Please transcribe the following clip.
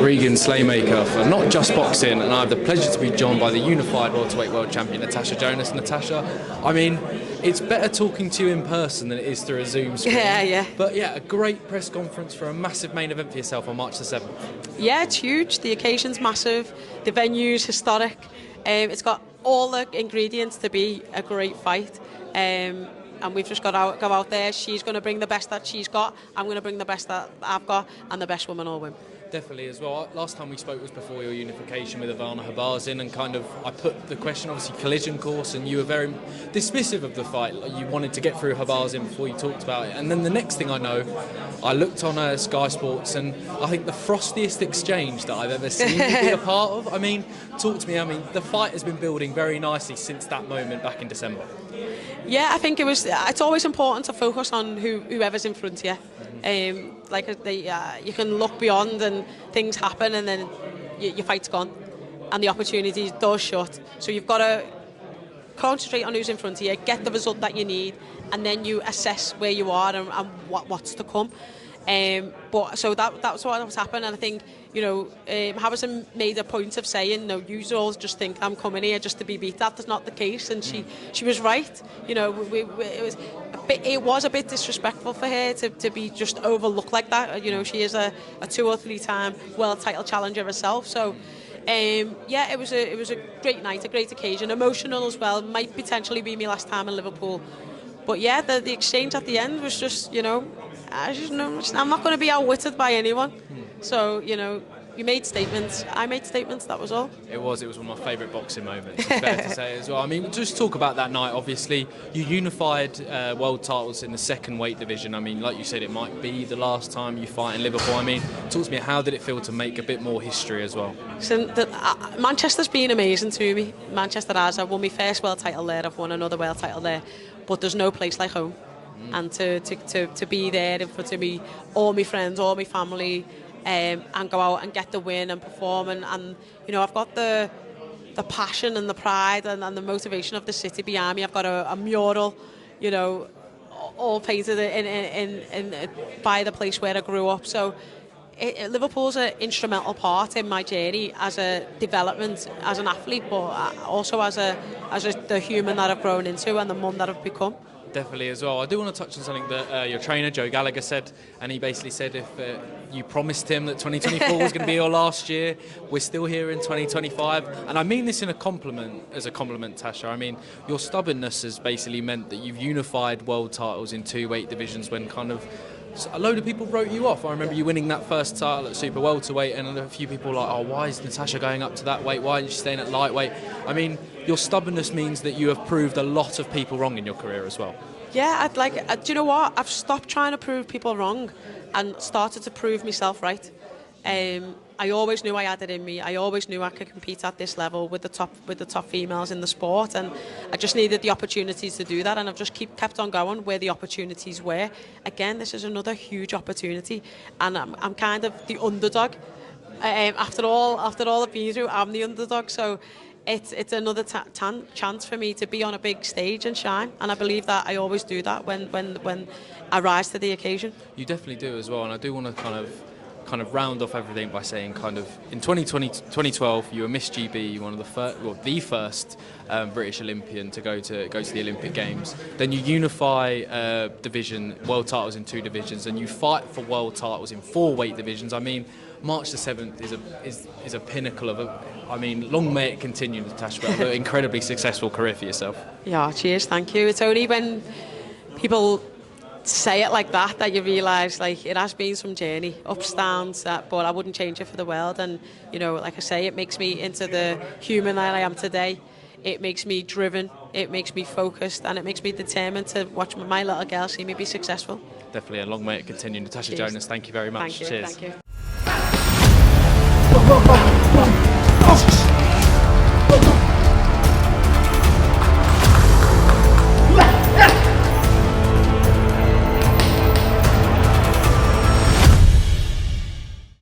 Regan Slaymaker for Not Just Boxing, and I have the pleasure to be joined by the unified Welterweight World Champion Natasha Jonas. Natasha, I mean, it's better talking to you in person than it is through a Zoom screen. Yeah. But yeah, a great press conference for a massive main event for yourself on March the 7th. Yeah, it's huge. The occasion's massive. The venue's historic. It's got all the ingredients to be a great fight. And we've just got to go out there. She's going to bring the best that she's got. I'm going to bring the best that I've got, and the best woman will win. Definitely as well. Last time we spoke was before your unification with Ivana Habazin, and kind of I put the question, obviously collision course, and you were very dismissive of the fight. You wanted to get through Habazin before you talked about it. And then the next thing I know, I looked on Sky Sports, and I think the frostiest exchange that I've ever seen you be a part of. I mean, talk to me. I mean, the fight has been building very nicely since that moment back in December. Yeah, I think it's always important to focus on whoever's in front of you. You can look beyond and things happen, and then your fight's gone and the opportunity does shut. So you've got to concentrate on who's in front of you, get the result that you need, and then you assess where you are and what's to come. So that's what was happening, and I think, Harrison made a point of saying, no, you all just think I'm coming here just to be beat. That's not the case, and she was right. It was a bit disrespectful for her to be just overlooked like that. She is a 2 or 3 time world title challenger herself. So it was a great night, a great occasion, emotional as well. Might potentially be my last time in Liverpool, but yeah, the exchange at the end was just, I'm not going to be outwitted by anyone. So, you made statements, I made statements, that was all. It was one of my favourite boxing moments, it's fair to say as well. I mean, just talk about that night, obviously. You unified world titles in the second weight division. I mean, like you said, it might be the last time you fight in Liverpool. I mean, talk to me, how did it feel to make a bit more history as well? So Manchester's been amazing to me. Manchester has. I won my first world title there, I've won another world title there, but there's no place like home. And to be there in front of me, all my friends, all my family, and go out and get the win and perform, and I've got the passion and the pride and the motivation of the city behind me. I've got a mural, all painted in by the place where I grew up. So Liverpool's an instrumental part in my journey as a development as an athlete, but also as the human that I've grown into and the mum that I've become. Definitely as well. I do want to touch on something that your trainer Joe Gallagher said, and he basically said if you promised him that 2024 was going to be your last year, we're still here in 2025. And I mean this in a compliment, Tasha. I mean, your stubbornness has basically meant that you've unified world titles in 2 weight divisions when kind of a load of people wrote you off. I remember you winning that first title at super welterweight, and a few people were like, oh, why is Natasha going up to that weight? Why is she staying at lightweight? I mean, your stubbornness means that you have proved a lot of people wrong in your career as well. Yeah, do you know what? I've stopped trying to prove people wrong and started to prove myself right. I always knew I had it in me. I always knew I could compete at this level with the top females in the sport, and I just needed the opportunities to do that, and I've just kept on going where the opportunities were. Again, this is another huge opportunity, and I'm kind of the underdog. After all I've been through, I'm the underdog, so it's another chance for me to be on a big stage and shine, and I believe that I always do that when I rise to the occasion. You definitely do as well, and I do want to kind of round off everything by saying kind of in 2012 you were Miss GB, you were one of the first British Olympian to go to the Olympic Games. Then you unify division world titles in 2 divisions, and you fight for world titles in 4 weight divisions. I mean, March the 7th is a pinnacle of long may it continue, Natasha, but an incredibly successful career for yourself. Yeah, cheers, thank you. It's only when people say it like that you realise it has been some journey, ups, downs, but I wouldn't change it for the world. And like I say, it makes me into the human that I am today. It makes me driven, it makes me focused, and it makes me determined to watch my little girl see me be successful. Definitely, and long may it continue. Natasha Jonas, thank you very much. Thank you. Cheers. Thank you.